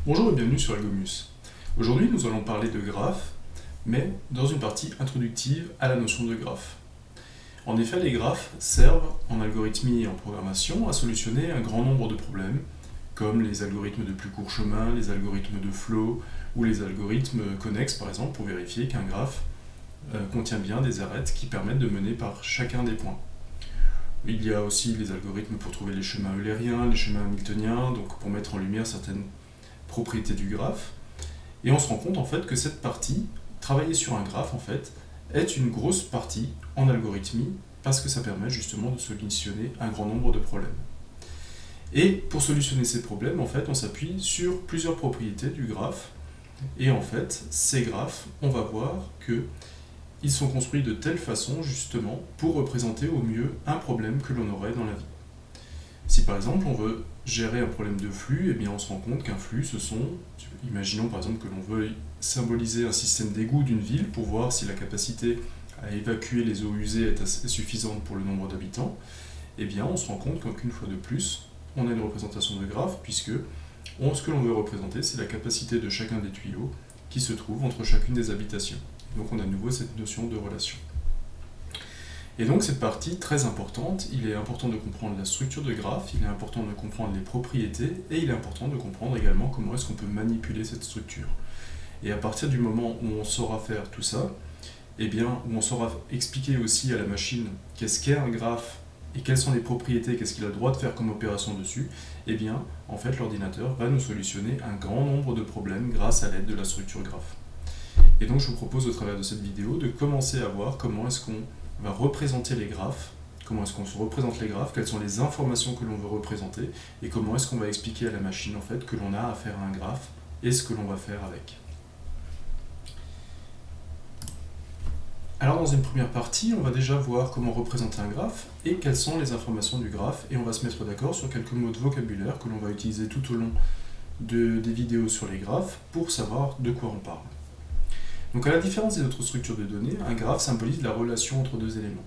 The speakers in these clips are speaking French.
Bonjour et bienvenue sur Algomus. Aujourd'hui nous allons parler de graphes, mais dans une partie introductive à la notion de graphe. En effet, les graphes servent en algorithmie et en programmation à solutionner un grand nombre de problèmes, comme les algorithmes de plus court chemin, les algorithmes de flow ou les algorithmes connexes par exemple, pour vérifier qu'un graphe contient bien des arêtes qui permettent de mener par chacun des points. Il y a aussi les algorithmes pour trouver les chemins eulériens, les chemins hamiltoniens, donc pour mettre en lumière certaines propriétés du graphe. Et on se rend compte en fait que cette partie, travailler sur un graphe en fait, est une grosse partie en algorithmie parce que ça permet justement de solutionner un grand nombre de problèmes. Et pour solutionner ces problèmes, en fait, on s'appuie sur plusieurs propriétés du graphe. Et en fait, ces graphes, on va voir qu'ils sont construits de telle façon justement pour représenter au mieux un problème que l'on aurait dans la vie. Si par exemple on veut gérer un problème de flux, eh bien on se rend compte qu'un flux, imaginons par exemple que l'on veut symboliser un système d'égout d'une ville pour voir si la capacité à évacuer les eaux usées est suffisante pour le nombre d'habitants, eh bien on se rend compte qu'une fois de plus, on a une représentation de graphe, puisque ce que l'on veut représenter, c'est la capacité de chacun des tuyaux qui se trouve entre chacune des habitations. Donc on a à nouveau cette notion de relation. Et donc cette partie très importante, il est important de comprendre la structure de graphe, il est important de comprendre les propriétés, et il est important de comprendre également comment est-ce qu'on peut manipuler cette structure. Et à partir du moment où on saura faire tout ça, eh bien, où on saura expliquer aussi à la machine qu'est-ce qu'est un graphe, et quelles sont les propriétés, qu'est-ce qu'il a le droit de faire comme opération dessus, eh bien, en fait, l'ordinateur va nous solutionner un grand nombre de problèmes grâce à l'aide de la structure graphe. Et donc je vous propose au travers de cette vidéo de commencer à voir comment est-ce qu'on va représenter les graphes, comment est-ce qu'on se représente les graphes, quelles sont les informations que l'on veut représenter, et comment est-ce qu'on va expliquer à la machine en fait que l'on a affaire à un graphe et ce que l'on va faire avec. Alors dans une première partie, on va déjà voir comment représenter un graphe et quelles sont les informations du graphe, et on va se mettre d'accord sur quelques mots de vocabulaire que l'on va utiliser tout au long des vidéos sur les graphes pour savoir de quoi on parle. Donc à la différence des autres structures de données, un graphe symbolise la relation entre deux éléments.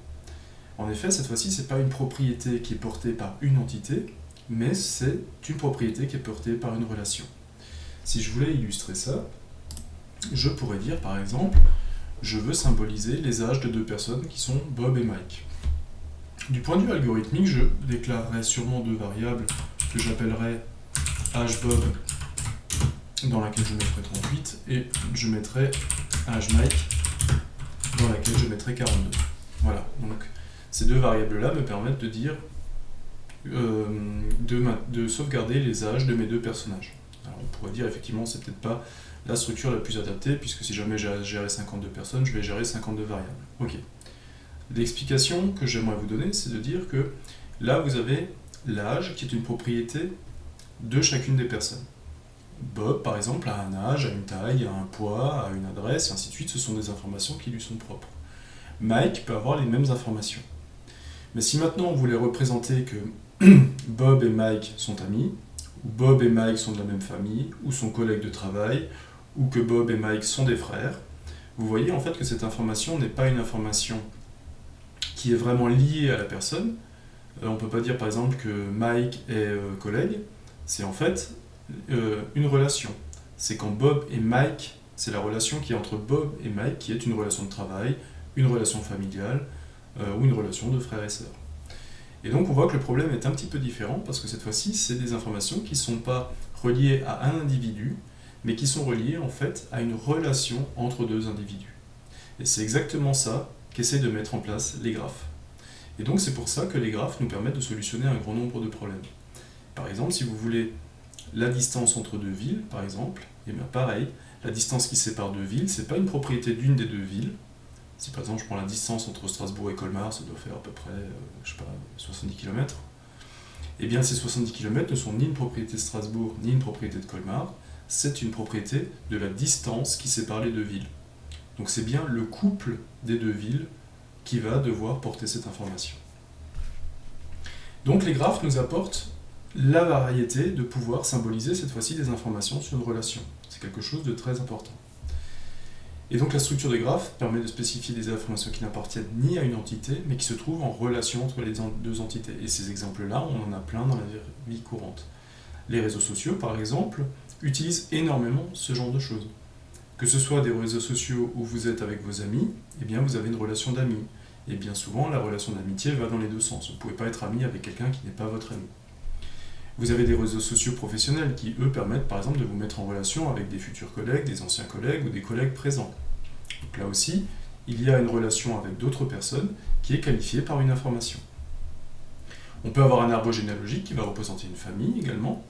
En effet, cette fois-ci, ce n'est pas une propriété qui est portée par une entité, mais c'est une propriété qui est portée par une relation. Si je voulais illustrer ça, je pourrais dire par exemple, je veux symboliser les âges de deux personnes qui sont Bob et Mike. Du point de vue algorithmique, je déclarerai sûrement deux variables que j'appellerai âge Bob, dans laquelle je mettrai 38, et je mettrai âge Mike, dans laquelle je mettrai 42. Voilà, donc ces deux variables-là me permettent de dire, de sauvegarder les âges de mes deux personnages. Alors on pourrait dire effectivement c'est peut-être pas la structure la plus adaptée, puisque si jamais j'ai à gérer 52 personnes, je vais gérer 52 variables. Ok. L'explication que j'aimerais vous donner, c'est de dire que là vous avez l'âge qui est une propriété de chacune des personnes. Bob, par exemple, a un âge, a une taille, a un poids, a une adresse, et ainsi de suite. Ce sont des informations qui lui sont propres. Mike peut avoir les mêmes informations. Mais si maintenant on voulait représenter que Bob et Mike sont amis, ou Bob et Mike sont de la même famille, ou sont collègues de travail, ou que Bob et Mike sont des frères, vous voyez en fait que cette information n'est pas une information qui est vraiment liée à la personne. On ne peut pas dire par exemple que Mike est collègue, c'est en fait une relation. C'est quand Bob et Mike, c'est la relation qui est entre Bob et Mike qui est une relation de travail, une relation familiale ou une relation de frères et sœurs. Et donc on voit que le problème est un petit peu différent parce que cette fois-ci c'est des informations qui ne sont pas reliées à un individu mais qui sont reliées en fait à une relation entre deux individus. Et c'est exactement ça qu'essaient de mettre en place les graphes. Et donc c'est pour ça que les graphes nous permettent de solutionner un grand nombre de problèmes. Par exemple, si vous voulez la distance entre deux villes, par exemple, et bien pareil, la distance qui sépare deux villes, c'est pas une propriété d'une des deux villes. Si par exemple je prends la distance entre Strasbourg et Colmar, ça doit faire à peu près, 70 km, et bien ces 70 km ne sont ni une propriété de Strasbourg, ni une propriété de Colmar, c'est une propriété de la distance qui sépare les deux villes. Donc c'est bien le couple des deux villes qui va devoir porter cette information. Donc les graphes nous apportent la variété de pouvoir symboliser cette fois-ci des informations sur une relation. C'est quelque chose de très important. Et donc la structure de graphe permet de spécifier des informations qui n'appartiennent ni à une entité, mais qui se trouvent en relation entre les deux entités. Et ces exemples-là, on en a plein dans la vie courante. Les réseaux sociaux, par exemple, utilisent énormément ce genre de choses. Que ce soit des réseaux sociaux où vous êtes avec vos amis, eh bien vous avez une relation d'amis. Et bien souvent, la relation d'amitié va dans les deux sens. Vous ne pouvez pas être ami avec quelqu'un qui n'est pas votre ami. Vous avez des réseaux sociaux professionnels qui, eux, permettent par exemple de vous mettre en relation avec des futurs collègues, des anciens collègues ou des collègues présents. Donc là aussi, il y a une relation avec d'autres personnes qui est qualifiée par une information. On peut avoir un arbre généalogique qui va représenter une famille également,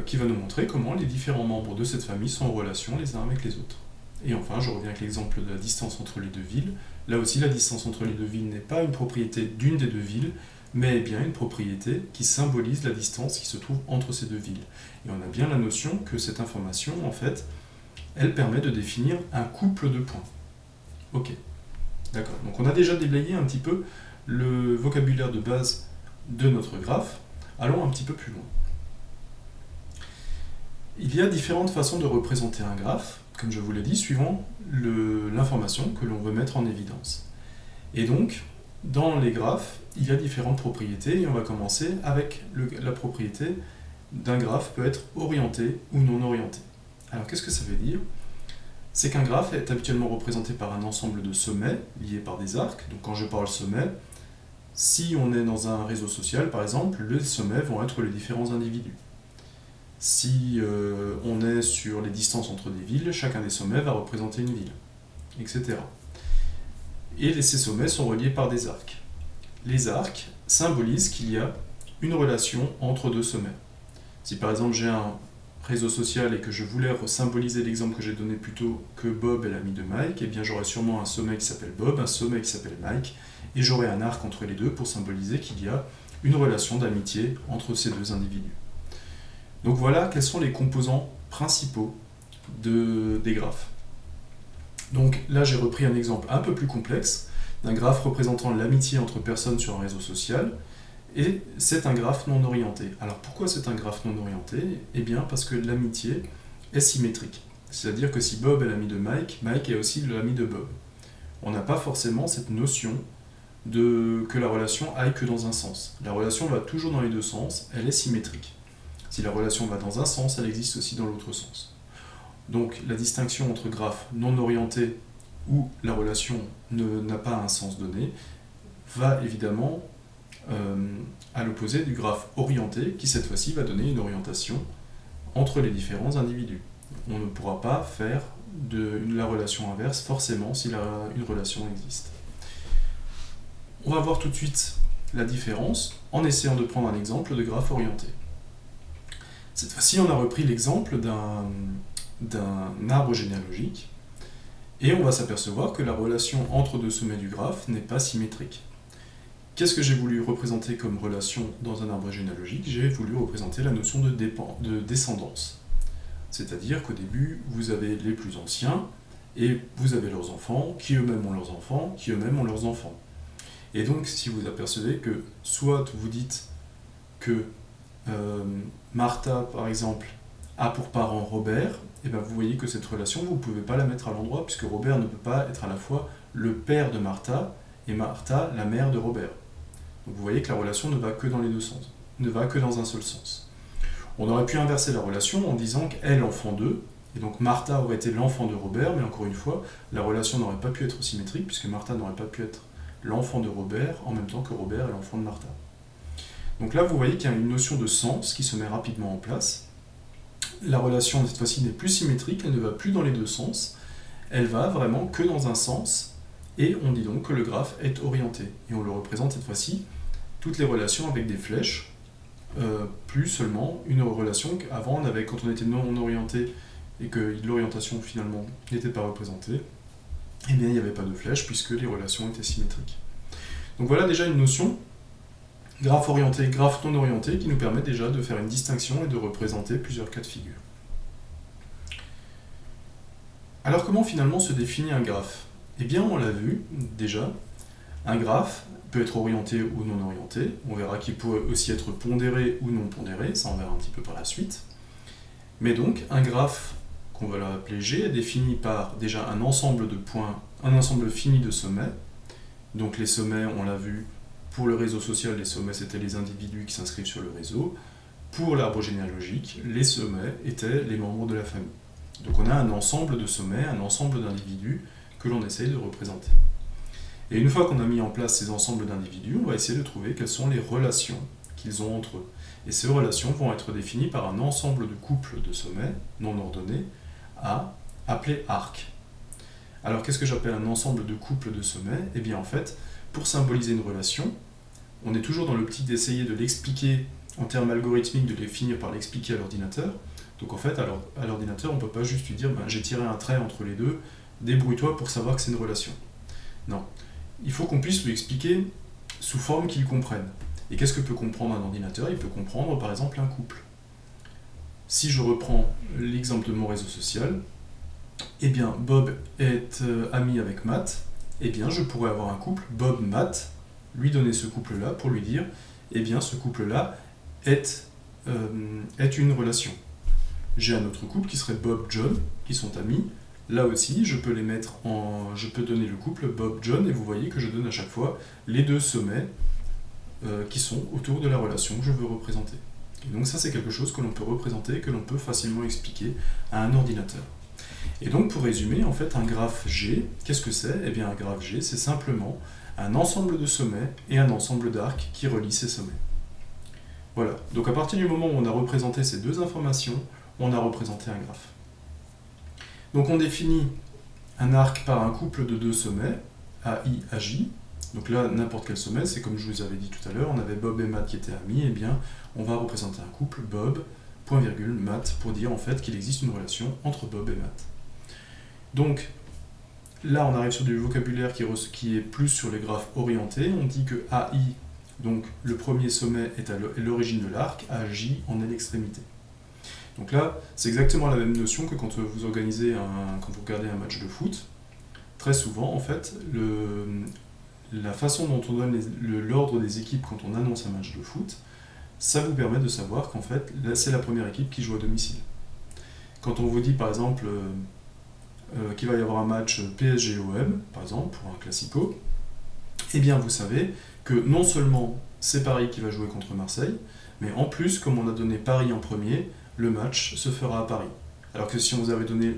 qui va nous montrer comment les différents membres de cette famille sont en relation les uns avec les autres. Et enfin, je reviens avec l'exemple de la distance entre les deux villes. Là aussi, la distance entre les deux villes n'est pas une propriété d'une des deux villes, mais bien une propriété qui symbolise la distance qui se trouve entre ces deux villes. Et on a bien la notion que cette information, en fait, elle permet de définir un couple de points. Ok, d'accord. Donc on a déjà déblayé un petit peu le vocabulaire de base de notre graphe. Allons un petit peu plus loin. Il y a différentes façons de représenter un graphe, comme je vous l'ai dit, suivant l'information que l'on veut mettre en évidence. Et donc, dans les graphes, il y a différentes propriétés, et on va commencer avec la propriété d'un graphe peut être orienté ou non orienté. Alors qu'est-ce que ça veut dire? C'est qu'un graphe est habituellement représenté par un ensemble de sommets liés par des arcs. Donc quand je parle sommet, si on est dans un réseau social par exemple, les sommets vont être les différents individus. Si on est sur les distances entre des villes, chacun des sommets va représenter une ville, etc. Et ces sommets sont reliés par des arcs. Les arcs symbolisent qu'il y a une relation entre deux sommets. Si par exemple j'ai un réseau social et que je voulais symboliser l'exemple que j'ai donné plus tôt, que Bob est l'ami de Mike, eh bien j'aurai sûrement un sommet qui s'appelle Bob, un sommet qui s'appelle Mike, et j'aurai un arc entre les deux pour symboliser qu'il y a une relation d'amitié entre ces deux individus. Donc voilà quels sont les composants principaux des graphes. Donc là j'ai repris un exemple un peu plus complexe d'un graphe représentant l'amitié entre personnes sur un réseau social, et c'est un graphe non orienté. Alors pourquoi c'est un graphe non orienté? Eh bien parce que l'amitié est symétrique. C'est-à-dire que si Bob est l'ami de Mike, Mike est aussi l'ami de Bob. On n'a pas forcément cette notion que la relation aille que dans un sens. La relation va toujours dans les deux sens, elle est symétrique. Si la relation va dans un sens, elle existe aussi dans l'autre sens. Donc la distinction entre graphe non orienté où la relation n'a pas un sens donné va évidemment à l'opposé du graphe orienté qui cette fois-ci va donner une orientation entre les différents individus. On ne pourra pas faire la relation inverse forcément si une relation existe. On va voir tout de suite la différence en essayant de prendre un exemple de graphe orienté. Cette fois-ci, on a repris l'exemple d'un arbre généalogique et on va s'apercevoir que la relation entre deux sommets du graphe n'est pas symétrique. Qu'est-ce que j'ai voulu représenter comme relation dans un arbre généalogique? J'ai voulu représenter la notion de descendance. C'est-à-dire qu'au début, vous avez les plus anciens et vous avez leurs enfants, qui eux-mêmes ont leurs enfants, qui eux-mêmes ont leurs enfants. Et donc, si vous apercevez que soit vous dites que Martha, par exemple, a pour parent Robert, et bien vous voyez que cette relation, vous ne pouvez pas la mettre à l'endroit, puisque Robert ne peut pas être à la fois le père de Martha et Martha la mère de Robert. Donc vous voyez que la relation ne va que dans les deux sens, ne va que dans un seul sens. On aurait pu inverser la relation en disant qu'elle enfant d'eux, et donc Martha aurait été l'enfant de Robert, mais encore une fois, la relation n'aurait pas pu être symétrique, puisque Martha n'aurait pas pu être l'enfant de Robert en même temps que Robert est l'enfant de Martha. Donc là, vous voyez qu'il y a une notion de sens qui se met rapidement en place. La relation, cette fois-ci, n'est plus symétrique, elle ne va plus dans les deux sens, elle va vraiment que dans un sens, et on dit donc que le graphe est orienté. Et on le représente cette fois-ci, toutes les relations avec des flèches, plus seulement une relation qu'avant on avait, quand on était non orienté et que l'orientation finalement n'était pas représentée, eh bien il n'y avait pas de flèche puisque les relations étaient symétriques. Donc voilà déjà une notion, graphe orienté, graphe non orienté, qui nous permet déjà de faire une distinction et de représenter plusieurs cas de figure. Alors comment finalement se définit un graphe? Eh bien on l'a vu déjà, un graphe peut être orienté ou non orienté, on verra qu'il peut aussi être pondéré ou non pondéré, ça on verra un petit peu par la suite. Mais donc un graphe qu'on va l'appeler G est défini par déjà un ensemble de points, un ensemble fini de sommets. Donc les sommets, on l'a vu, pour le réseau social, les sommets c'était les individus qui s'inscrivent sur le réseau. pour l'arbre généalogique, les sommets étaient les membres de la famille. Donc on a un ensemble de sommets, un ensemble d'individus que l'on essaye de représenter. Et une fois qu'on a mis en place ces ensembles d'individus, on va essayer de trouver quelles sont les relations qu'ils ont entre eux. Et ces relations vont être définies par un ensemble de couples de sommets non ordonnés appelés arcs. Alors qu'est-ce que j'appelle un ensemble de couples de sommets? Eh bien en fait, pour symboliser une relation, on est toujours dans l'optique d'essayer de l'expliquer en termes algorithmiques, de les finir par l'expliquer à l'ordinateur. Donc en fait, à l'ordinateur, on ne peut pas juste lui dire j'ai tiré un trait entre les deux, débrouille-toi pour savoir que c'est une relation. Non. Il faut qu'on puisse lui expliquer sous forme qu'il comprenne. Et qu'est-ce que peut comprendre un ordinateur? Il peut comprendre par exemple un couple. Si je reprends l'exemple de mon réseau social, eh bien Bob est ami avec Matt, eh bien je pourrais avoir un couple Bob-Matt, lui donner ce couple-là pour lui dire eh bien ce couple-là est une relation. J'ai un autre couple qui serait Bob-John, qui sont amis. Là aussi, je peux donner le couple Bob-John, et vous voyez que je donne à chaque fois les deux sommets qui sont autour de la relation que je veux représenter. Et donc ça, c'est quelque chose que l'on peut représenter, que l'on peut facilement expliquer à un ordinateur. Et donc, pour résumer, en fait, un graphe G, qu'est-ce que c'est? Eh bien, un graphe G, c'est simplement un ensemble de sommets et un ensemble d'arcs qui relient ces sommets. Voilà. Donc, à partir du moment où on a représenté ces deux informations, on a représenté un graphe. Donc, on définit un arc par un couple de deux sommets, AI, AJ. Donc là, n'importe quel sommet, c'est comme je vous avais dit tout à l'heure, on avait Bob et Matt qui étaient amis, et bien, on va représenter un couple Bob, point virgule, Matt, pour dire en fait qu'il existe une relation entre Bob et Matt. Donc, là, on arrive sur du vocabulaire qui est plus sur les graphes orientés. On dit que AI, donc le premier sommet, est l'origine de l'arc, AJ en est l'extrémité. Donc là, c'est exactement la même notion que quand vous regardez un match de foot. Très souvent, en fait, la façon dont on donne l'ordre des équipes quand on annonce un match de foot, ça vous permet de savoir qu'en fait, là, c'est la première équipe qui joue à domicile. Quand on vous dit, par exemple, qu'il va y avoir un match PSG-OM, par exemple, pour un classico, eh bien, vous savez que non seulement c'est Paris qui va jouer contre Marseille, mais en plus, comme on a donné Paris en premier, le match se fera à Paris. Alors que si on vous avait donné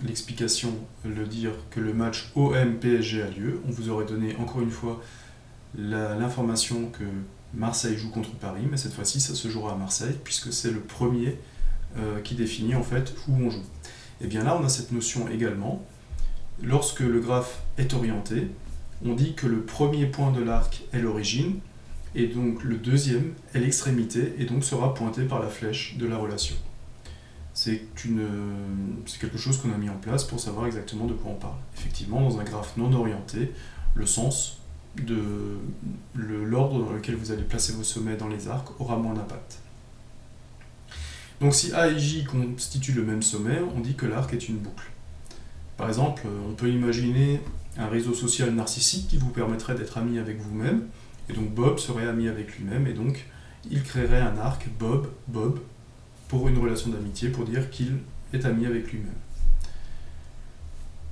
l'explication, dire que le match OM-PSG a lieu, on vous aurait donné encore une fois l'information que Marseille joue contre Paris, mais cette fois-ci ça se jouera à Marseille, puisque c'est le premier qui définit en fait où on joue. Et bien là on a cette notion également, lorsque le graphe est orienté, on dit que le premier point de l'arc est l'origine, et donc le deuxième est l'extrémité, et donc sera pointé par la flèche de la relation. C'est quelque chose qu'on a mis en place pour savoir exactement de quoi on parle. Effectivement, dans un graphe non orienté, le sens de l'ordre dans lequel vous allez placer vos sommets dans les arcs aura moins d'impact. Donc si A et J constituent le même sommet, on dit que l'arc est une boucle. Par exemple, on peut imaginer un réseau social narcissique qui vous permettrait d'être ami avec vous-même, et donc Bob serait ami avec lui-même, et donc il créerait un arc Bob, pour une relation d'amitié, pour dire qu'il est ami avec lui-même.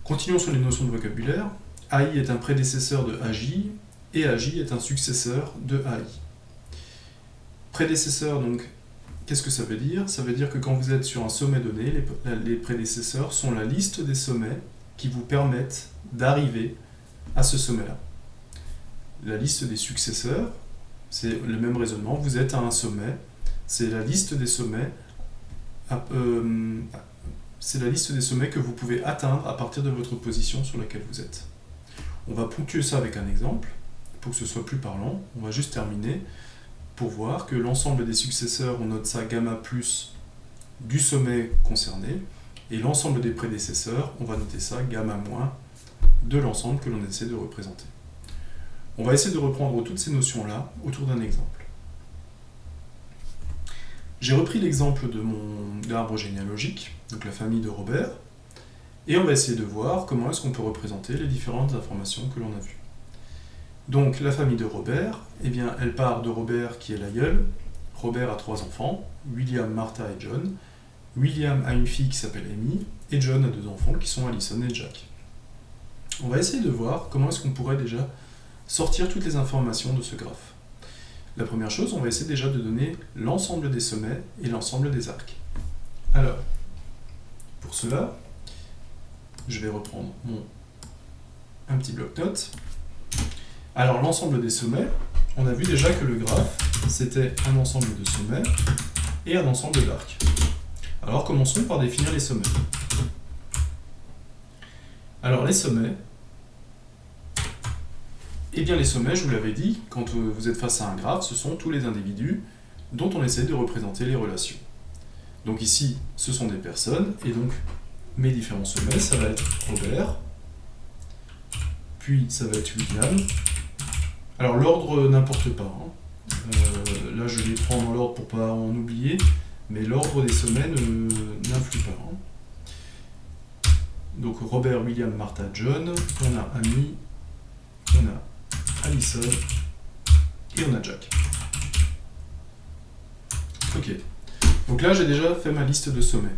Continuons sur les notions de vocabulaire. AI est un prédécesseur de AJ, et AJ est un successeur de AI. Prédécesseur, donc, qu'est-ce que ça veut dire? Ça veut dire que quand vous êtes sur un sommet donné, les prédécesseurs sont la liste des sommets qui vous permettent d'arriver à ce sommet-là. La liste des successeurs, c'est le même raisonnement. Vous êtes à un sommet, c'est la liste des sommets que vous pouvez atteindre à partir de votre position sur laquelle vous êtes. On va ponctuer ça avec un exemple, pour que ce soit plus parlant. On va juste terminer pour voir que l'ensemble des successeurs, on note ça gamma plus du sommet concerné, et l'ensemble des prédécesseurs, on va noter ça gamma moins de l'ensemble que l'on essaie de représenter. On va essayer de reprendre toutes ces notions-là autour d'un exemple. J'ai repris l'exemple de l'arbre généalogique, donc la famille de Robert, et on va essayer de voir comment est-ce qu'on peut représenter les différentes informations que l'on a vues. Donc la famille de Robert, eh bien, elle part de Robert qui est l'aïeul. Robert a 3 enfants, William, Martha et John. William a une fille qui s'appelle Amy, et John a 2 enfants qui sont Allison et Jack. On va essayer de voir comment est-ce qu'on pourrait déjà sortir toutes les informations de ce graphe. La première chose, on va essayer déjà de donner l'ensemble des sommets et l'ensemble des arcs. Alors, pour cela, je vais reprendre un petit bloc-notes. Alors, l'ensemble des sommets, on a vu déjà que le graphe, c'était un ensemble de sommets et un ensemble d'arcs. Alors, commençons par définir les sommets. Alors, les sommets, eh bien les sommets, je vous l'avais dit, quand vous êtes face à un graphe, ce sont tous les individus dont on essaie de représenter les relations. Donc ici, ce sont des personnes, et donc mes différents sommets, ça va être Robert, puis ça va être William. Alors l'ordre n'importe pas, hein. Là je les prends dans l'ordre pour ne pas en oublier, mais l'ordre des sommets n'influe pas, hein. Donc Robert, William, Martha, John, on a Amy, on a Alison et on a Jack. Ok, donc là j'ai déjà fait ma liste de sommets.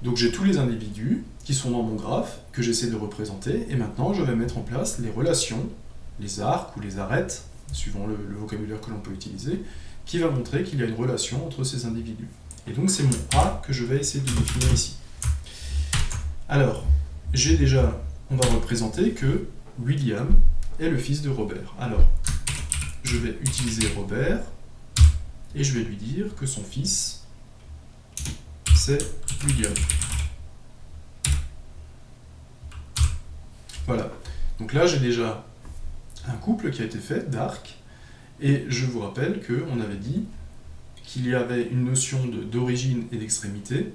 Donc j'ai tous les individus qui sont dans mon graphe, que j'essaie de représenter, et maintenant je vais mettre en place les relations, les arcs ou les arêtes, suivant le vocabulaire que l'on peut utiliser, qui va montrer qu'il y a une relation entre ces individus. Et donc c'est mon A que je vais essayer de définir ici. Alors, on va représenter que William est le fils de Robert. Alors, je vais utiliser Robert, et je vais lui dire que son fils, c'est William. Voilà. Donc là, j'ai déjà un couple qui a été fait d'arcs, et je vous rappelle qu'on avait dit qu'il y avait une notion d'origine et d'extrémité.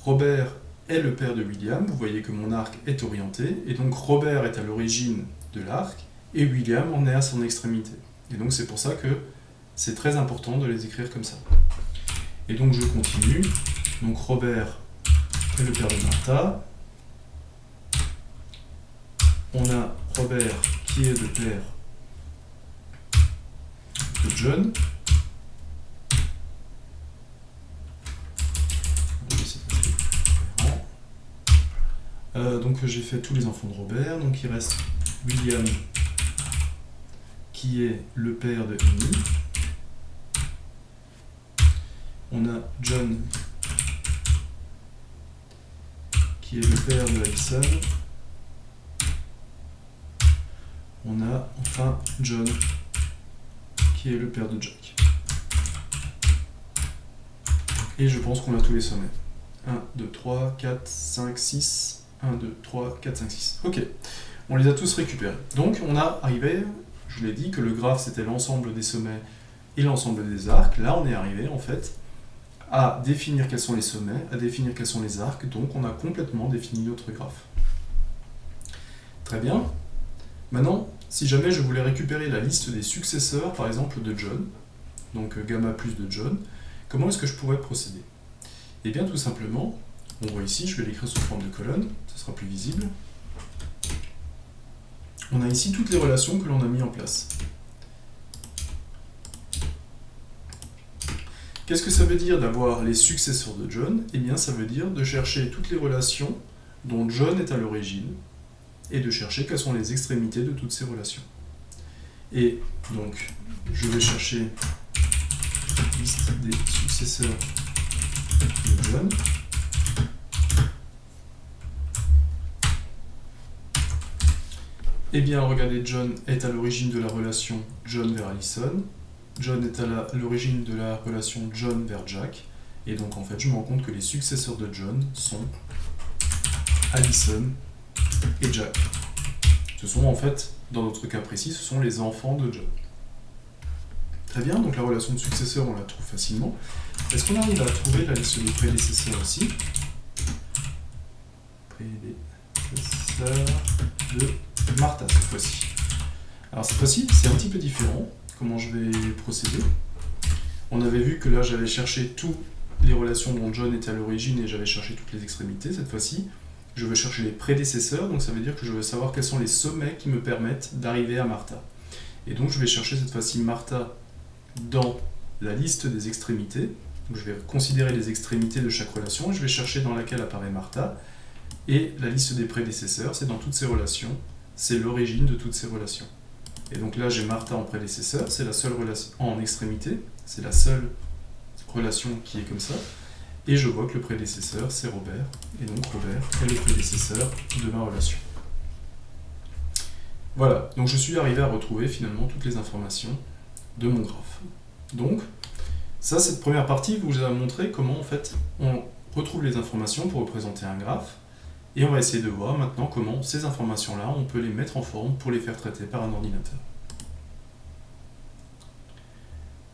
Robert est le père de William, vous voyez que mon arc est orienté, et donc Robert est à l'origine de l'arc, et William en est à son extrémité. Et donc c'est pour ça que c'est très important de les écrire comme ça. Et donc je continue. Donc Robert est le père de Martha. On a Robert qui est le père de John. Donc j'ai fait tous les enfants de Robert. Donc il reste William qui est le père de Amy. On a John qui est le père de Alison. On a enfin John qui est le père de Jack. Et je pense qu'on a tous les sommets. 1, 2, 3, 4, 5, 6. 1, 2, 3, 4, 5, 6. Ok, on les a tous récupérés. Donc on a arrivé, je l'ai dit, que le graphe c'était l'ensemble des sommets et l'ensemble des arcs. Là on est arrivé en fait à définir quels sont les sommets, à définir quels sont les arcs, donc on a complètement défini notre graphe. Très bien. Maintenant, si jamais je voulais récupérer la liste des successeurs, par exemple de John, donc gamma plus de John, comment est-ce que je pourrais procéder? Eh bien tout simplement, on voit ici, je vais l'écrire sous forme de colonne, ce sera plus visible. On a ici toutes les relations que l'on a mis en place. Qu'est-ce que ça veut dire d'avoir les successeurs de John? Eh bien ça veut dire de chercher toutes les relations dont John est à l'origine, et de chercher quelles sont les extrémités de toutes ces relations. Et donc, je vais chercher la liste des successeurs de John. Eh bien, regardez, John est à l'origine de la relation John vers Alison. John est à l'origine de la relation John vers Jack. Et donc, en fait, je me rends compte que les successeurs de John sont Alison et Jack. Ce sont en fait, dans notre cas précis, ce sont les enfants de John. Très bien, donc la relation de successeur, on la trouve facilement. Est-ce qu'on arrive à trouver la liste des prédécesseurs aussi? Prédécesseur de Martha, cette fois-ci. Alors cette fois-ci, c'est un petit peu différent. Comment je vais procéder? On avait vu que là, j'avais cherché toutes les relations dont John était à l'origine et j'avais cherché toutes les extrémités. Cette fois-ci, je veux chercher les prédécesseurs, donc ça veut dire que je veux savoir quels sont les sommets qui me permettent d'arriver à Martha. Et donc je vais chercher cette fois-ci Martha dans la liste des extrémités. Donc je vais considérer les extrémités de chaque relation et je vais chercher dans laquelle apparaît Martha. Et la liste des prédécesseurs, c'est dans toutes ces relations, c'est l'origine de toutes ces relations. Et donc là, j'ai Martha en prédécesseur, c'est la seule relation en extrémité, c'est la seule relation qui est comme ça. Et je vois que le prédécesseur, c'est Robert, et donc Robert est le prédécesseur de ma relation. Voilà, donc je suis arrivé à retrouver finalement toutes les informations de mon graphe. Donc, ça, cette première partie vous a montré comment en fait on retrouve les informations pour représenter un graphe, et on va essayer de voir maintenant comment ces informations-là, on peut les mettre en forme pour les faire traiter par un ordinateur.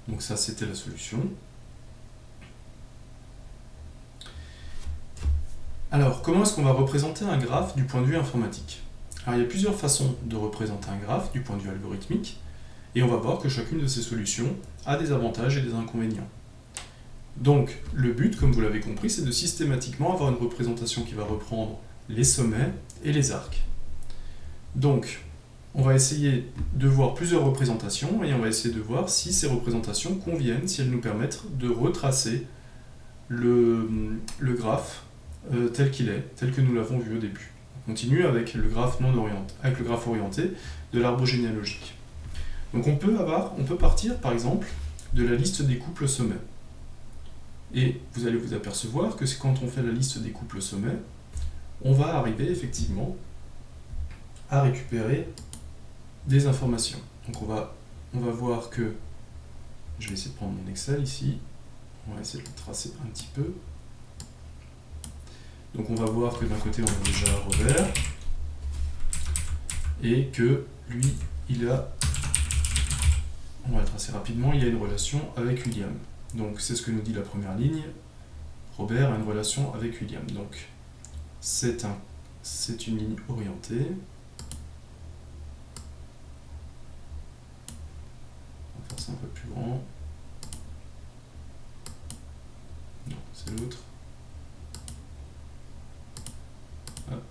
Donc ça, c'était la solution. Alors, comment est-ce qu'on va représenter un graphe du point de vue informatique? Alors, il y a plusieurs façons de représenter un graphe du point de vue algorithmique, et on va voir que chacune de ces solutions a des avantages et des inconvénients. Donc, le but, comme vous l'avez compris, c'est de systématiquement avoir une représentation qui va reprendre les sommets et les arcs. Donc, on va essayer de voir plusieurs représentations, et on va essayer de voir si ces représentations conviennent, si elles nous permettent de retracer le graphe tel qu'il est, tel que nous l'avons vu au début. On continue avec le graphe non orienté, avec le graphe orienté de l'arbre généalogique. Donc on peut partir par exemple de la liste des couples sommets. Et vous allez vous apercevoir que quand on fait la liste des couples sommets, on va arriver effectivement à récupérer des informations. Donc on va voir que, je vais essayer de prendre mon Excel ici, on va essayer de le tracer un petit peu. Donc on va voir que d'un côté on a déjà Robert, et que lui, on va le tracer rapidement, il y a une relation avec William. Donc c'est ce que nous dit la première ligne, Robert a une relation avec William. Donc c'est une ligne orientée. On va faire ça un peu plus grand. Non, c'est l'autre. Hop.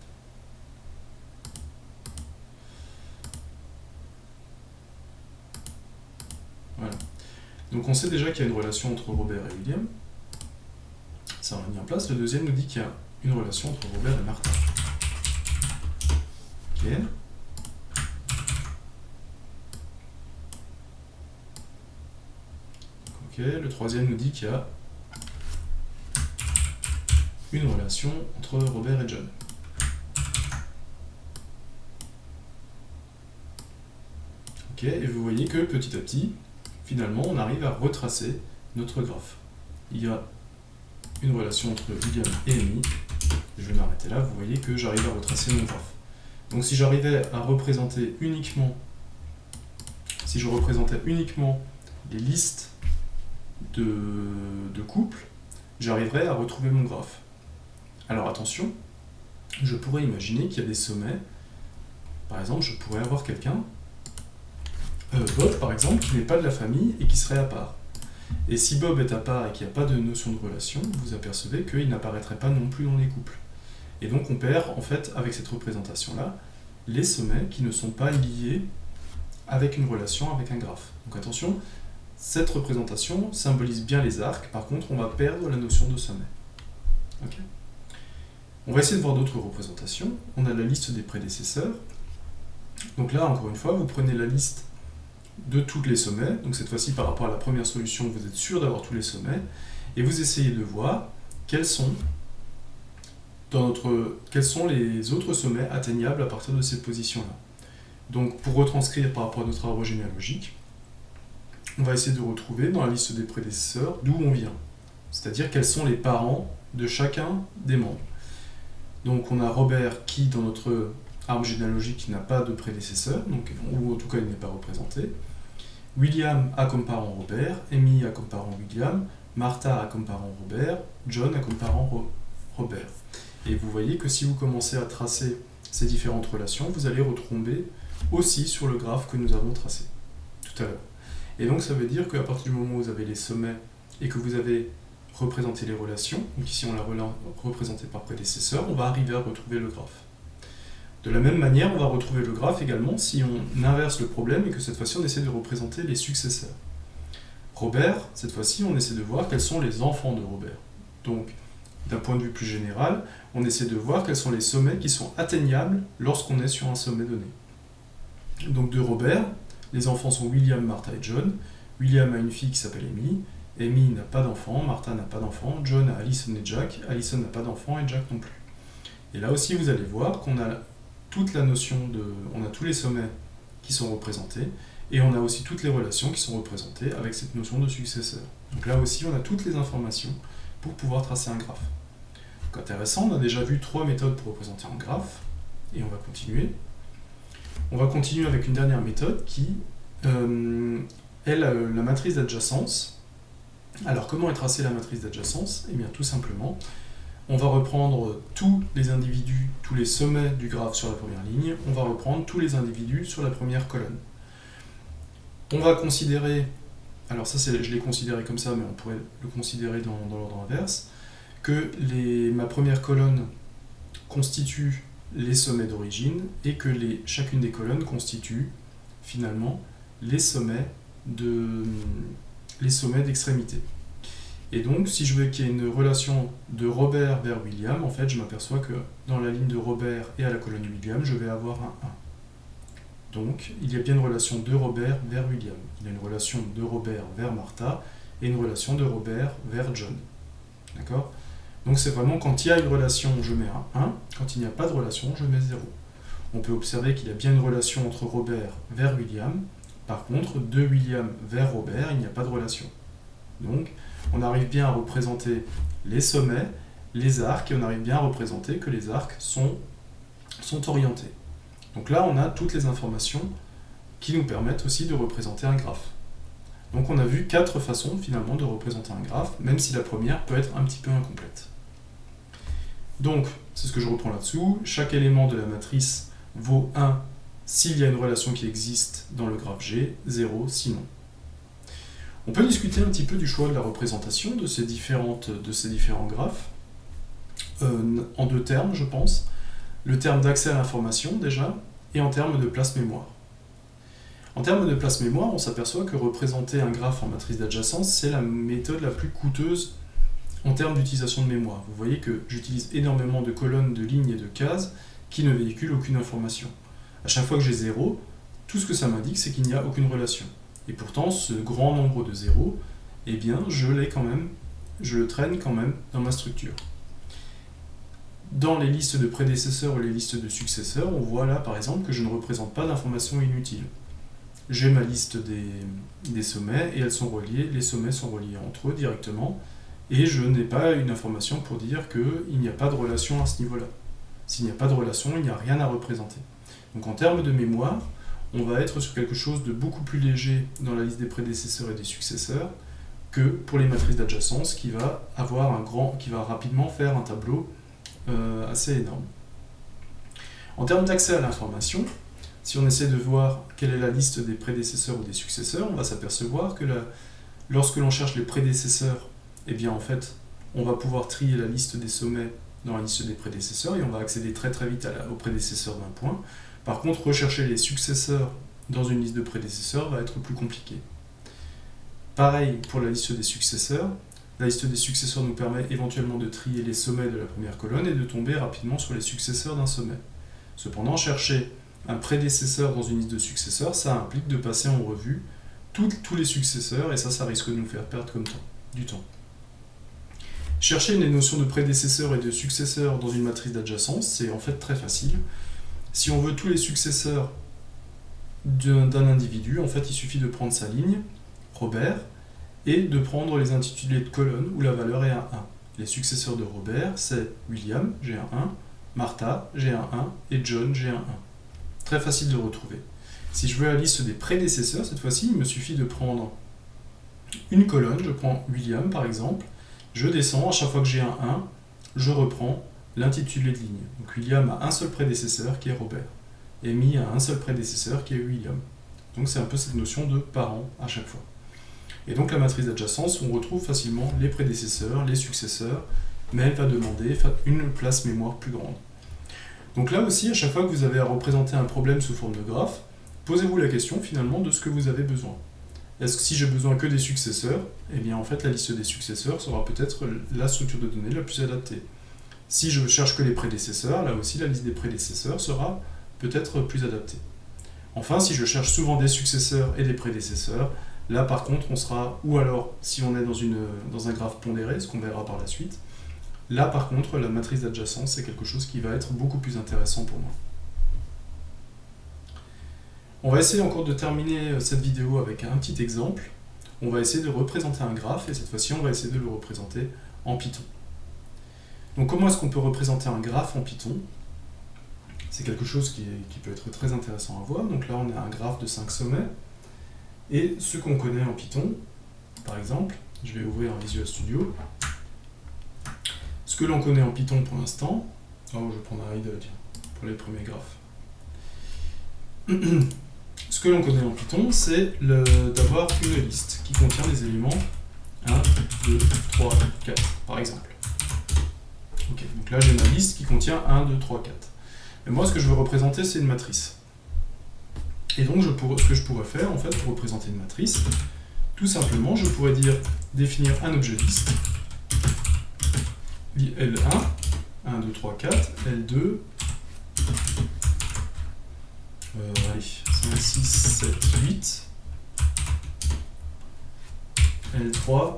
Voilà. Donc on sait déjà qu'il y a une relation entre Robert et William. Ça on l'a mis en place. Le deuxième nous dit qu'il y a une relation entre Robert et Martha. Ok. Ok. Le troisième nous dit qu'il y a une relation entre Robert et John. Ok. Et vous voyez que petit à petit, finalement, on arrive à retracer notre graphe. Il y a une relation entre William et Amy. Je vais m'arrêter là, vous voyez que j'arrive à retracer mon graphe. Donc si j'arrivais à représenter uniquement, si je représentais uniquement les listes de couples, j'arriverais à retrouver mon graphe. Alors attention, je pourrais imaginer qu'il y a des sommets. Par exemple, je pourrais avoir quelqu'un, Bob par exemple, qui n'est pas de la famille et qui serait à part. Et si Bob est à part et qu'il n'y a pas de notion de relation, vous apercevez qu'il n'apparaîtrait pas non plus dans les couples. Et donc on perd, en fait, avec cette représentation-là, les sommets qui ne sont pas liés avec une relation avec un graphe. Donc attention, cette représentation symbolise bien les arcs, par contre on va perdre la notion de sommet. Okay. On va essayer de voir d'autres représentations. On a la liste des prédécesseurs. Donc là, encore une fois, vous prenez la liste de tous les sommets, donc cette fois-ci par rapport à la première solution, vous êtes sûr d'avoir tous les sommets, et vous essayez de voir quels sont les autres sommets atteignables à partir de ces positions-là. Donc pour retranscrire par rapport à notre arbre généalogique, on va essayer de retrouver dans la liste des prédécesseurs d'où on vient, c'est-à-dire quels sont les parents de chacun des membres. Donc on a Robert qui, dans notre arbre généalogique, n'a pas de prédécesseur, donc, ou en tout cas il n'est pas représenté. William a comme parent Robert, Amy a comme parent William, Martha a comme parent Robert, John a comme parent Robert. Et vous voyez que si vous commencez à tracer ces différentes relations, vous allez retomber aussi sur le graphe que nous avons tracé tout à l'heure. Et donc ça veut dire qu'à partir du moment où vous avez les sommets et que vous avez représenté les relations, donc ici on l'a représenté par prédécesseur, on va arriver à retrouver le graphe. De la même manière, on va retrouver le graphe également si on inverse le problème et que cette fois-ci on essaie de représenter les successeurs. Robert, cette fois-ci, on essaie de voir quels sont les enfants de Robert. Donc, d'un point de vue plus général, on essaie de voir quels sont les sommets qui sont atteignables lorsqu'on est sur un sommet donné. Donc de Robert, Les enfants sont William, Martha et John. William a une fille qui s'appelle Amy. Amy n'a pas d'enfant, Martha n'a pas d'enfant, John a Allison et Jack, Allison n'a pas d'enfant et Jack non plus. Et là aussi, vous allez voir qu'on a toute la notion de... On a tous les sommets qui sont représentés, et on a aussi toutes les relations qui sont représentées avec cette notion de successeur. Donc là aussi, on a toutes les informations pour pouvoir tracer un graphe. Donc intéressant, on a déjà vu 3 méthodes pour représenter un graphe, et on va continuer. On va continuer avec une dernière méthode qui est la matrice d'adjacence. Alors comment est tracée la matrice d'adjacence? Eh bien tout simplement, on va reprendre tous les individus, tous les sommets du graphe sur la première ligne, on va reprendre tous les individus sur la première colonne. On va considérer, alors ça je l'ai considéré comme ça, mais on pourrait le considérer dans l'ordre inverse, que ma première colonne constitue les sommets d'origine et que chacune des colonnes constitue finalement les sommets d'extrémité. Et donc, si je veux qu'il y ait une relation de Robert vers William, en fait, je m'aperçois que dans la ligne de Robert et à la colonne William, je vais avoir un 1. Donc, il y a bien une relation de Robert vers William. Il y a une relation de Robert vers Martha et une relation de Robert vers John. D'accord? Donc, c'est vraiment quand il y a une relation, je mets un 1. Quand il n'y a pas de relation, je mets 0. On peut observer qu'il y a bien une relation entre Robert vers William. Par contre, de William vers Robert, il n'y a pas de relation. Donc, on arrive bien à représenter les sommets, les arcs, et on arrive bien à représenter que les arcs sont orientés. Donc là, on a toutes les informations qui nous permettent aussi de représenter un graphe. Donc on a vu 4 façons finalement de représenter un graphe, même si la première peut être un petit peu incomplète. Donc, c'est ce que je reprends là-dessous. Chaque élément de la matrice vaut 1 s'il y a une relation qui existe dans le graphe G, 0 sinon. On peut discuter un petit peu du choix de la représentation de ces différents graphes, en 2 termes, je pense. Le terme d'accès à l'information, déjà, et en termes de place mémoire. En termes de place mémoire, on s'aperçoit que représenter un graphe en matrice d'adjacence, c'est la méthode la plus coûteuse en termes d'utilisation de mémoire. Vous voyez que j'utilise énormément de colonnes, de lignes et de cases qui ne véhiculent aucune information. À chaque fois que j'ai 0, tout ce que ça m'indique, c'est qu'il n'y a aucune relation. Et pourtant, ce grand nombre de zéros, eh bien, je le traîne quand même dans ma structure. Dans les listes de prédécesseurs ou les listes de successeurs, on voit là, par exemple, que je ne représente pas d'informations inutiles. J'ai ma liste des sommets, et elles sont reliées, les sommets sont reliés entre eux directement, et je n'ai pas une information pour dire qu'il n'y a pas de relation à ce niveau-là. S'il n'y a pas de relation, il n'y a rien à représenter. Donc en termes de mémoire, on va être sur quelque chose de beaucoup plus léger dans la liste des prédécesseurs et des successeurs que pour les matrices d'adjacence qui va rapidement faire un tableau assez énorme. En termes d'accès à l'information, si on essaie de voir quelle est la liste des prédécesseurs ou des successeurs, on va s'apercevoir que lorsque l'on cherche les prédécesseurs, eh bien en fait, on va pouvoir trier la liste des sommets dans la liste des prédécesseurs et on va accéder très très vite aux prédécesseurs d'un point. Par contre, rechercher les successeurs dans une liste de prédécesseurs va être plus compliqué. Pareil pour la liste des successeurs. La liste des successeurs nous permet éventuellement de trier les sommets de la première colonne et de tomber rapidement sur les successeurs d'un sommet. Cependant, chercher un prédécesseur dans une liste de successeurs, ça implique de passer en revue tous les successeurs et ça risque de nous faire perdre du temps. Chercher les notions de prédécesseurs et de successeurs dans une matrice d'adjacence, c'est en fait très facile. Si on veut tous les successeurs d'un individu, en fait, il suffit de prendre sa ligne, Robert, et de prendre les intitulés de colonne où la valeur est un 1. Les successeurs de Robert, c'est William, j'ai un 1, Martha, j'ai un 1, et John, j'ai un 1. Très facile de retrouver. Si je veux la liste des prédécesseurs, cette fois-ci, il me suffit de prendre une colonne, je prends William par exemple, je descends, à chaque fois que j'ai un 1, je reprends l'intitulé de ligne. Donc William a un seul prédécesseur qui est Robert. Amy a un seul prédécesseur qui est William. Donc c'est un peu cette notion de parent à chaque fois. Et donc la matrice d'adjacence, on retrouve facilement les prédécesseurs, les successeurs, mais elle va demander une place mémoire plus grande. Donc là aussi, à chaque fois que vous avez à représenter un problème sous forme de graphe, posez-vous la question finalement de ce que vous avez besoin. Est-ce que si j'ai besoin que des successeurs, eh bien en fait la liste des successeurs sera peut-être la structure de données la plus adaptée. Si je cherche que les prédécesseurs, là aussi la liste des prédécesseurs sera peut-être plus adaptée. Enfin, si je cherche souvent des successeurs et des prédécesseurs, là par contre on sera, ou alors si on est dans un graphe pondéré, ce qu'on verra par la suite, là par contre la matrice d'adjacence c'est quelque chose qui va être beaucoup plus intéressant pour moi. On va essayer encore de terminer cette vidéo avec un petit exemple. On va essayer de représenter un graphe et cette fois-ci on va essayer de le représenter en Python. Donc comment est-ce qu'on peut représenter un graphe en Python? C'est quelque chose qui peut être très intéressant à voir. Donc là on a un graphe de 5 sommets et ce qu'on connaît en Python, par exemple, je vais ouvrir un Visual Studio. Ce que l'on connaît en Python pour l'instant, je vais prendre un idle pour les premiers graphes. Ce que l'on connaît en Python, c'est d'avoir une liste qui contient les éléments 1, 2, 3, 4, par exemple. Ok, donc là j'ai ma liste qui contient 1, 2, 3, 4. Et moi ce que je veux représenter c'est une matrice. Et donc ce que je pourrais faire en fait pour représenter une matrice, tout simplement je pourrais définir un objet liste, L1, 1, 2, 3, 4, L2, allez, 5, 6, 7, 8, L3,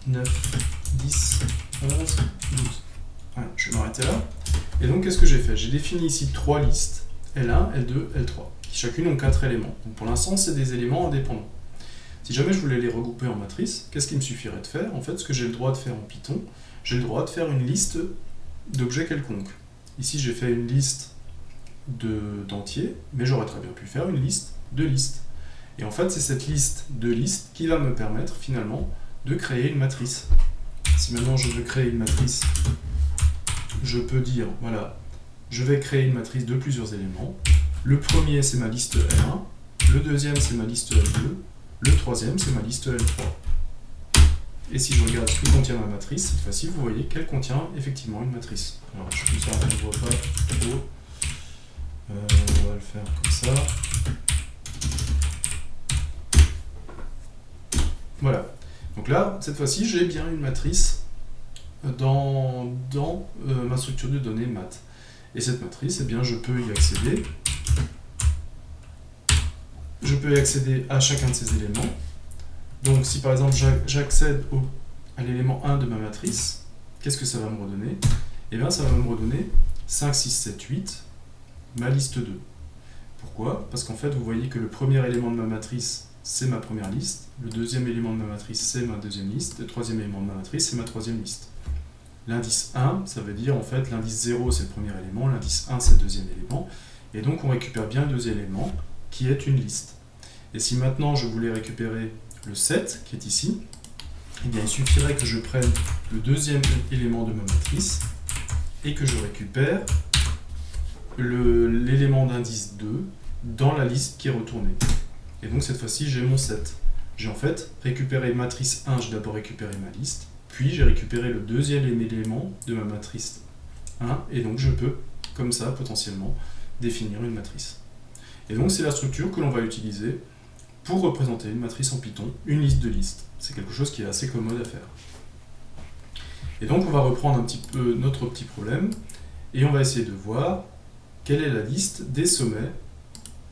9, 10, 11, 12. Voilà, je vais m'arrêter là. Et donc qu'est-ce que j'ai fait? J'ai défini ici 3 listes, L1, L2, L3, qui chacune ont 4 éléments. Donc pour l'instant, c'est des éléments indépendants. Si jamais je voulais les regrouper en matrice, qu'est-ce qu'il me suffirait de faire? En fait, ce que j'ai le droit de faire en Python, j'ai le droit de faire une liste d'objets quelconques. Ici, j'ai fait une liste d'entiers, mais j'aurais très bien pu faire une liste de listes. Et en fait, c'est cette liste de listes qui va me permettre finalement de créer une matrice. Si maintenant je veux créer une matrice, je peux dire, voilà, je vais créer une matrice de plusieurs éléments. Le premier, c'est ma liste L1, le deuxième, c'est ma liste L2, le troisième, c'est ma liste L3. Et si je regarde ce que contient ma matrice, cette fois-ci, vous voyez qu'elle contient effectivement une matrice. Alors, je fais ça, je ne vois pas trop. On va le faire comme ça. Voilà. Donc là, cette fois-ci, j'ai bien une matrice dans ma structure de données maths. Et cette matrice, eh bien, je peux y accéder. Je peux y accéder à chacun de ces éléments. Donc si par exemple j'accède à l'élément 1 de ma matrice, qu'est-ce que ça va me redonner? Eh bien ça va me redonner 5, 6, 7, 8, ma liste 2. Pourquoi? Parce qu'en fait vous voyez que le premier élément de ma matrice c'est ma première liste, le deuxième élément de ma matrice c'est ma deuxième liste, le troisième élément de ma matrice c'est ma troisième liste. L'indice 1, ça veut dire en fait l'indice 0 c'est le premier élément, l'indice 1 c'est le deuxième élément, et donc on récupère bien le deuxième élément qui est une liste. Et si maintenant je voulais récupérer le 7 qui est ici, eh bien il suffirait que je prenne le deuxième élément de ma matrice et que je récupère l'élément d'indice 2 dans la liste qui est retournée. Et donc cette fois-ci j'ai mon 7. J'ai en fait récupéré matrice 1, j'ai d'abord récupéré ma liste, puis j'ai récupéré le deuxième élément de ma matrice 1, et donc je peux, comme ça, potentiellement, définir une matrice. Et donc c'est la structure que l'on va utiliser pour représenter une matrice en Python, une liste de listes. C'est quelque chose qui est assez commode à faire. Et donc on va reprendre un petit peu notre petit problème, et on va essayer de voir quelle est la liste des sommets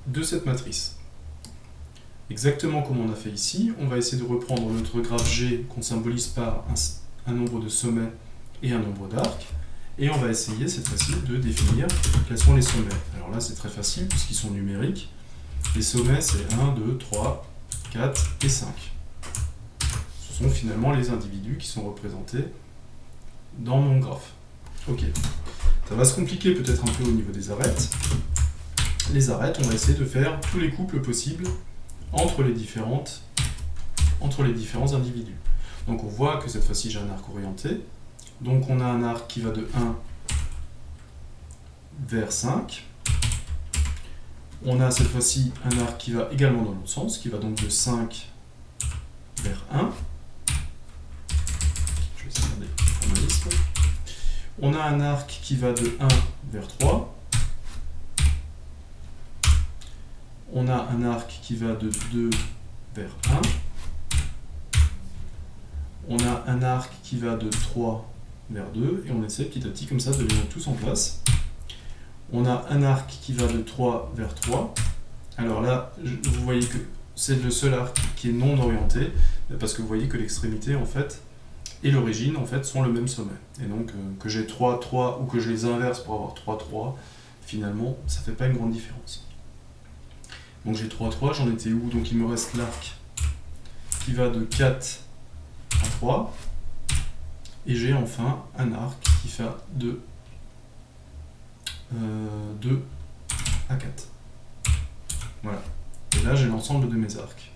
de cette matrice. Exactement comme on a fait ici, on va essayer de reprendre notre graphe G qu'on symbolise par un nombre de sommets et un nombre d'arcs, et on va essayer cette fois-ci de définir quels sont les sommets. Alors là c'est très facile puisqu'ils sont numériques. Les sommets c'est 1, 2, 3, 4 et 5. Ce sont finalement les individus qui sont représentés dans mon graphe. Ok, ça va se compliquer peut-être un peu au niveau des arêtes. Les arêtes, on va essayer de faire tous les couples possibles entre les différents individus. Donc on voit que cette fois-ci j'ai un arc orienté. Donc on a un arc qui va de 1 vers 5. On a cette fois-ci un arc qui va également dans l'autre sens, qui va donc de 5 vers 1. Je vais essayer de faire des formalismes. On a un arc qui va de 1 vers 3. On a un arc qui va de 2 vers 1. On a un arc qui va de 3 vers 2. Et on essaie petit à petit comme ça de les mettre tous en place. On a un arc qui va de 3 vers 3. Alors là, vous voyez que c'est le seul arc qui est non orienté, parce que vous voyez que l'extrémité en fait et l'origine en fait sont le même sommet. Et donc que j'ai 3, 3 ou que je les inverse pour avoir 3, 3, finalement ça fait pas une grande différence. Donc j'ai 3, 3, j'en étais où? Donc il me reste l'arc qui va de 4 à 3. Et j'ai enfin un arc qui fait de 2 à 4. Voilà. Et là, j'ai l'ensemble de mes arcs.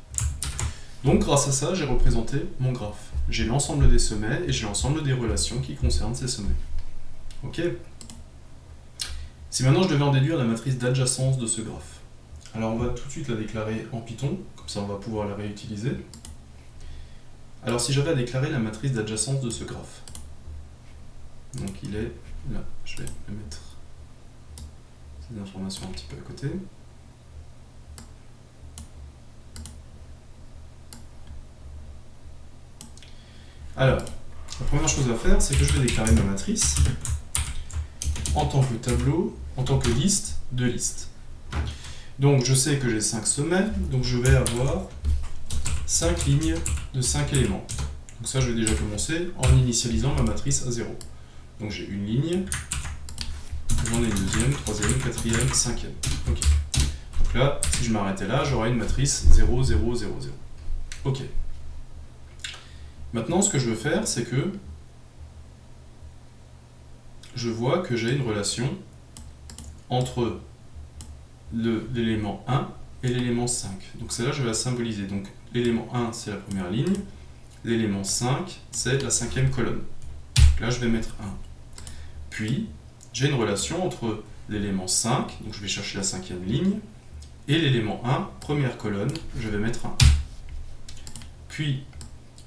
Donc, grâce à ça, j'ai représenté mon graphe. J'ai l'ensemble des sommets et j'ai l'ensemble des relations qui concernent ces sommets. Ok? Si maintenant je devais en déduire la matrice d'adjacence de ce graphe, alors on va tout de suite la déclarer en Python, comme ça on va pouvoir la réutiliser. Alors si j'avais à déclarer la matrice d'adjacence de ce graphe, donc il est là, je vais me mettre ces informations un petit peu à côté. Alors, la première chose à faire, c'est que je vais déclarer ma matrice en tant que tableau, en tant que liste de listes. Donc je sais que j'ai 5 sommets, donc je vais avoir 5 lignes de 5 éléments. Donc ça, je vais déjà commencer en initialisant ma matrice à 0. Donc j'ai une ligne, j'en ai une deuxième, troisième, quatrième, cinquième. Ok. Donc là, si je m'arrêtais là, j'aurais une matrice 0, 0, 0, 0. Ok. Maintenant, ce que je veux faire, c'est que je vois que j'ai une relation entre l'élément 1 et l'élément 5. Donc celle-là, je vais la symboliser. Donc l'élément 1, c'est la première ligne. L'élément 5, c'est la cinquième colonne. Donc là, je vais mettre 1. Puis, j'ai une relation entre l'élément 5, donc je vais chercher la cinquième ligne, et l'élément 1, première colonne, je vais mettre 1. Puis,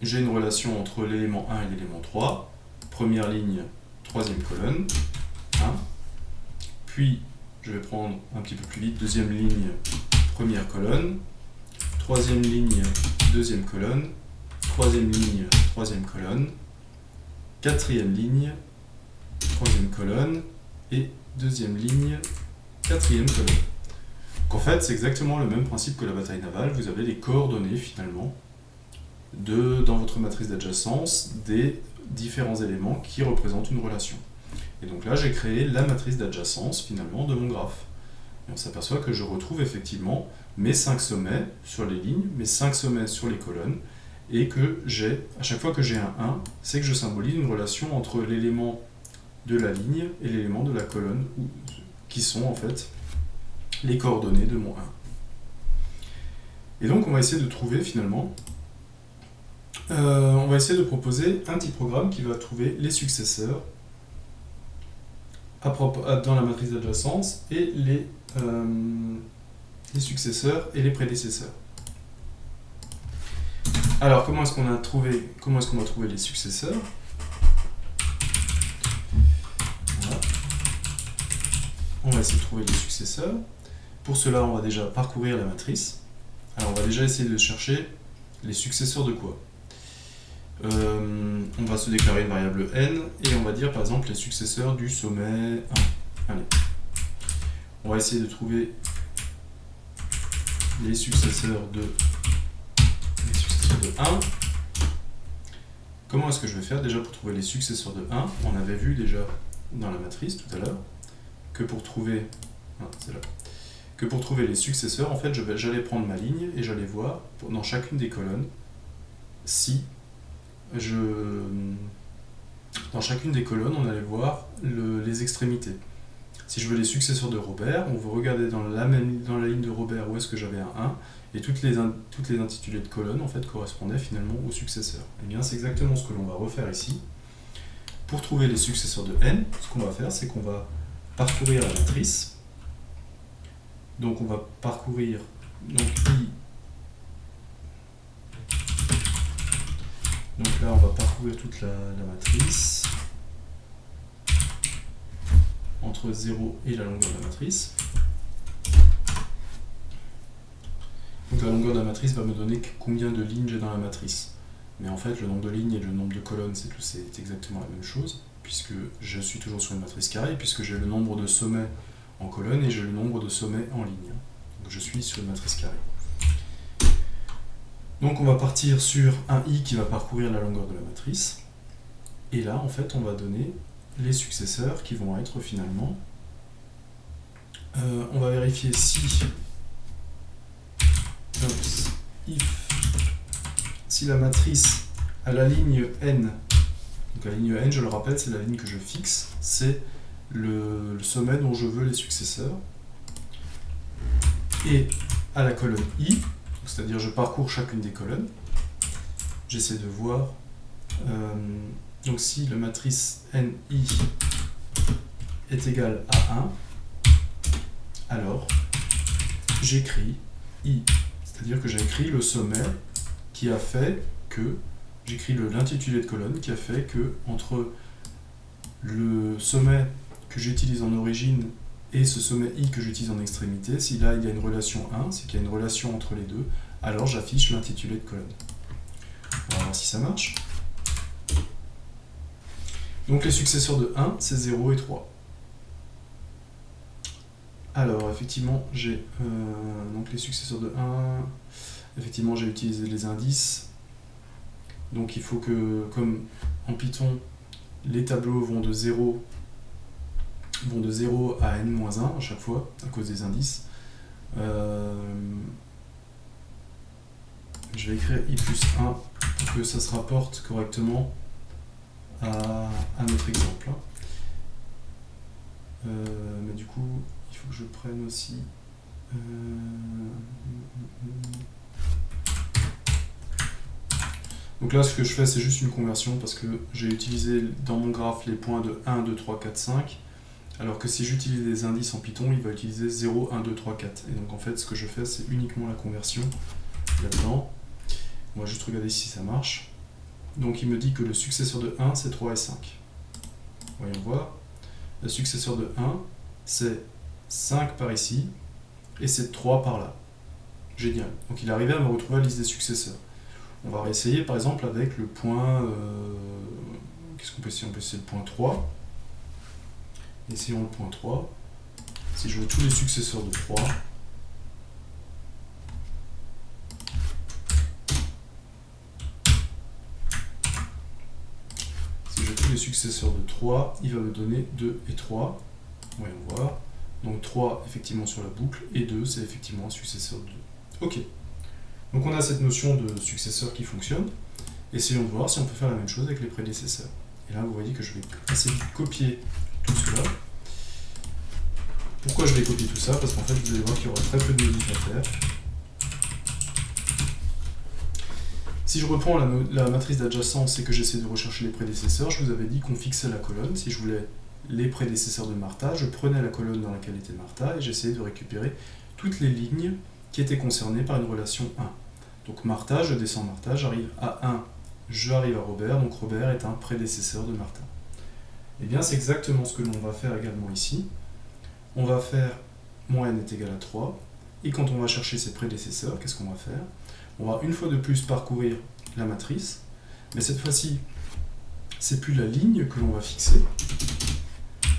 j'ai une relation entre l'élément 1 et l'élément 3, première ligne, troisième colonne, 1. Puis, je vais prendre un petit peu plus vite, deuxième ligne, première colonne, troisième ligne, deuxième colonne, troisième ligne, troisième colonne, quatrième ligne, troisième colonne, et deuxième ligne, quatrième colonne. Donc en fait, c'est exactement le même principe que la bataille navale, vous avez les coordonnées finalement dans votre matrice d'adjacence des différents éléments qui représentent une relation. Et donc là, j'ai créé la matrice d'adjacence finalement de mon graphe. Et on s'aperçoit que je retrouve effectivement mes 5 sommets sur les lignes, mes 5 sommets sur les colonnes, et que à chaque fois que j'ai un 1, c'est que je symbolise une relation entre l'élément de la ligne et l'élément de la colonne, qui sont en fait les coordonnées de mon 1. Et donc on va essayer de trouver finalement, on va essayer de proposer un petit programme qui va trouver les successeurs dans la matrice d'adjacence et les successeurs et les prédécesseurs. Alors comment est-ce qu'on va trouver les successeurs? Voilà. On va essayer de trouver les successeurs. Pour cela, on va déjà parcourir la matrice. Alors on va déjà essayer de chercher les successeurs de quoi? On va se déclarer une variable n et on va dire par exemple les successeurs du sommet 1. Allez. On va essayer de trouver les successeurs de 1. Comment est-ce que je vais faire déjà pour trouver les successeurs de 1? On avait vu déjà dans la matrice tout à l'heure que pour trouver les successeurs, en fait, j'allais prendre ma ligne et j'allais voir dans chacune des colonnes si dans chacune des colonnes, on allait voir les extrémités. Si je veux les successeurs de Robert, on va regarder dans la ligne de Robert où est-ce que j'avais un 1, et toutes les intitulés de colonnes en fait correspondaient finalement aux successeurs. Et bien c'est exactement ce que l'on va refaire ici. Pour trouver les successeurs de n, ce qu'on va faire, c'est qu'on va parcourir la matrice. Donc on va parcourir i. Donc là on va parcourir toute la matrice entre 0 et la longueur de la matrice. Donc la longueur de la matrice va me donner combien de lignes j'ai dans la matrice. Mais en fait le nombre de lignes et le nombre de colonnes c'est exactement la même chose, puisque je suis toujours sur une matrice carrée, puisque j'ai le nombre de sommets en colonne et j'ai le nombre de sommets en ligne. Donc je suis sur une matrice carrée. Donc on va partir sur un i qui va parcourir la longueur de la matrice. Et là, en fait, on va donner les successeurs qui vont être finalement... on va vérifier si la matrice à la ligne n, donc la ligne n, je le rappelle, c'est la ligne que je fixe, c'est le sommet dont je veux les successeurs. Et à la colonne i, c'est-à-dire je parcours chacune des colonnes, j'essaie de voir, donc si la matrice ni est égale à 1, alors j'écris i, c'est-à-dire que j'écris le sommet qui a fait que, j'écris l'intitulé de colonne qui a fait que entre le sommet que j'utilise en origine et ce sommet i que j'utilise en extrémité, si là il y a une relation 1, c'est qu'il y a une relation entre les deux, alors j'affiche l'intitulé de colonne. On va voir si ça marche. Donc les successeurs de 1, c'est 0 et 3. Alors effectivement, j'ai donc les successeurs de 1, effectivement j'ai utilisé les indices. Donc il faut que, comme en Python, les tableaux vont de 0 à n-1 à chaque fois, à cause des indices. Je vais écrire i plus 1 pour que ça se rapporte correctement à notre exemple. Mais du coup, il faut que je prenne aussi... Donc là, ce que je fais, c'est juste une conversion parce que j'ai utilisé dans mon graphe les points de 1, 2, 3, 4, 5. Alors que si j'utilise des indices en Python, il va utiliser 0, 1, 2, 3, 4. Et donc en fait, ce que je fais, c'est uniquement la conversion là-dedans. On va juste regarder si ça marche. Donc il me dit que le successeur de 1, c'est 3 et 5. Voyons voir. Le successeur de 1, c'est 5 par ici, et c'est 3 par là. Génial. Donc il est arrivé à me retrouver à la liste des successeurs. On va réessayer par exemple avec le point... Qu'est-ce qu'on peut essayer? On peut essayer le point 3. Essayons le point 3. Si je veux tous les successeurs de 3, si je veux tous les successeurs de 3, il va me donner 2 et 3. Voyons voir. Donc 3 effectivement sur la boucle, et 2 c'est effectivement un successeur de 2. Ok. Donc on a cette notion de successeur qui fonctionne. Essayons de voir si on peut faire la même chose avec les prédécesseurs. Et là vous voyez que je vais assez vite copier tout cela. Pourquoi je vais copier tout ça? Parce qu'en fait vous allez voir qu'il y aura très peu de modifs à faire. Si je reprends la matrice d'adjacence et que j'essaie de rechercher les prédécesseurs, je vous avais dit qu'on fixait la colonne. Si je voulais les prédécesseurs de Martha, je prenais la colonne dans laquelle était Martha et j'essayais de récupérer toutes les lignes qui étaient concernées par une relation 1. Donc Martha, je descends Martha, j'arrive à 1, j'arrive à Robert, donc Robert est un prédécesseur de Martha. Et bien c'est exactement ce que l'on va faire également ici. On va faire moins n est égal à 3, et quand on va chercher ses prédécesseurs, qu'est-ce qu'on va faire? On va une fois de plus parcourir la matrice, mais cette fois-ci, c'est plus la ligne que l'on va fixer,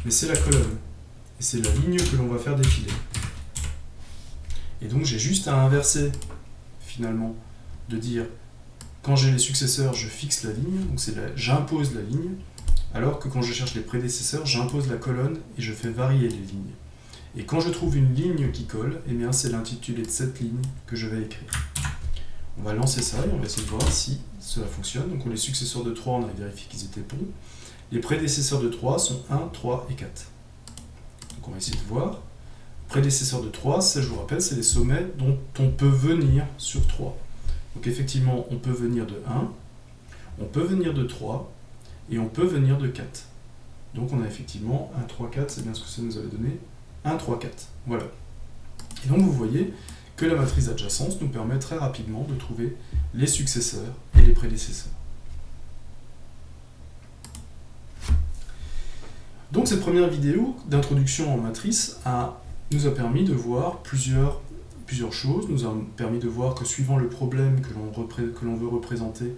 mais c'est la colonne. Et c'est la ligne que l'on va faire défiler. Et donc j'ai juste à inverser, finalement, de dire, quand j'ai les successeurs, je fixe la ligne, donc j'impose la ligne, alors que quand je cherche les prédécesseurs, j'impose la colonne et je fais varier les lignes. Et quand je trouve une ligne qui colle, eh bien c'est l'intitulé de cette ligne que je vais écrire. On va lancer ça et on va essayer de voir si cela fonctionne. Donc les successeurs de 3, on a vérifié qu'ils étaient bons. Les prédécesseurs de 3 sont 1, 3 et 4. Donc on va essayer de voir. Prédécesseurs de 3, je vous rappelle, c'est les sommets dont on peut venir sur 3. Donc effectivement, on peut venir de 1, on peut venir de 3, et on peut venir de 4. Donc on a effectivement 1, 3, 4, c'est bien ce que ça nous avait donné, 1, 3, 4. Voilà. Et donc vous voyez que la matrice d'adjacence nous permet très rapidement de trouver les successeurs et les prédécesseurs. Donc cette première vidéo d'introduction en matrice nous a permis de voir plusieurs choses, nous a permis de voir que suivant le problème que l'on veut représenter,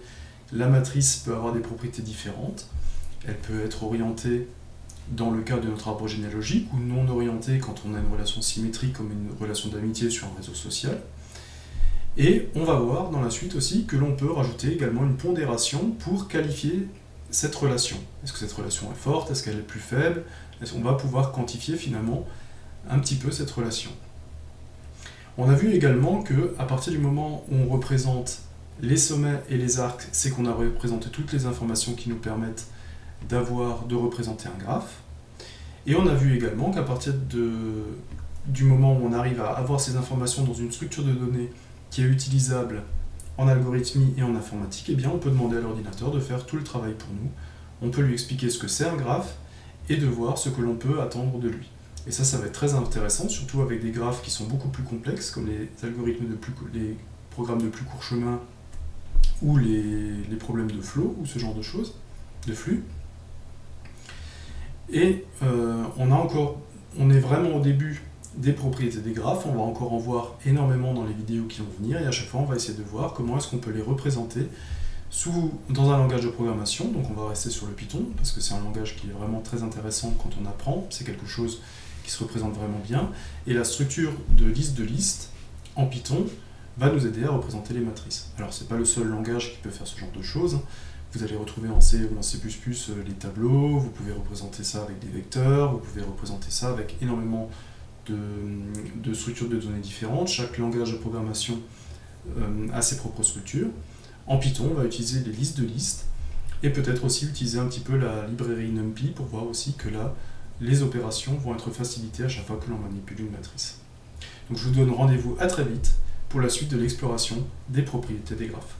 la matrice peut avoir des propriétés différentes. Elle peut être orientée dans le cas de notre arbre généalogique, ou non orienté quand on a une relation symétrique comme une relation d'amitié sur un réseau social. Et on va voir dans la suite aussi que l'on peut rajouter également une pondération pour qualifier cette relation. Est-ce que cette relation est forte? Est-ce qu'elle est plus faible? On va pouvoir quantifier finalement un petit peu cette relation. On a vu également qu'à partir du moment où on représente les sommets et les arcs, c'est qu'on a représenté toutes les informations qui nous permettent de représenter un graphe. Et on a vu également qu'à partir du moment où on arrive à avoir ces informations dans une structure de données qui est utilisable en algorithmie et en informatique, eh bien on peut demander à l'ordinateur de faire tout le travail pour nous. On peut lui expliquer ce que c'est un graphe et de voir ce que l'on peut attendre de lui. Et ça va être très intéressant, surtout avec des graphes qui sont beaucoup plus complexes, comme les programmes de plus court chemin ou les problèmes de flow, ou ce genre de choses, de flux. Et on est vraiment au début des propriétés des graphes, on va encore en voir énormément dans les vidéos qui vont venir, et à chaque fois on va essayer de voir comment est-ce qu'on peut les représenter dans un langage de programmation. Donc on va rester sur le Python, parce que c'est un langage qui est vraiment très intéressant quand on apprend, c'est quelque chose qui se représente vraiment bien, et la structure de liste en Python va nous aider à représenter les matrices. Alors c'est pas le seul langage qui peut faire ce genre de choses, vous allez retrouver en C ou en C++ les tableaux, vous pouvez représenter ça avec des vecteurs, vous pouvez représenter ça avec énormément de structures de données différentes. Chaque langage de programmation a ses propres structures. En Python, on va utiliser les listes de listes, et peut-être aussi utiliser un petit peu la librairie NumPy pour voir aussi que là, les opérations vont être facilitées à chaque fois que l'on manipule une matrice. Donc je vous donne rendez-vous à très vite pour la suite de l'exploration des propriétés des graphes.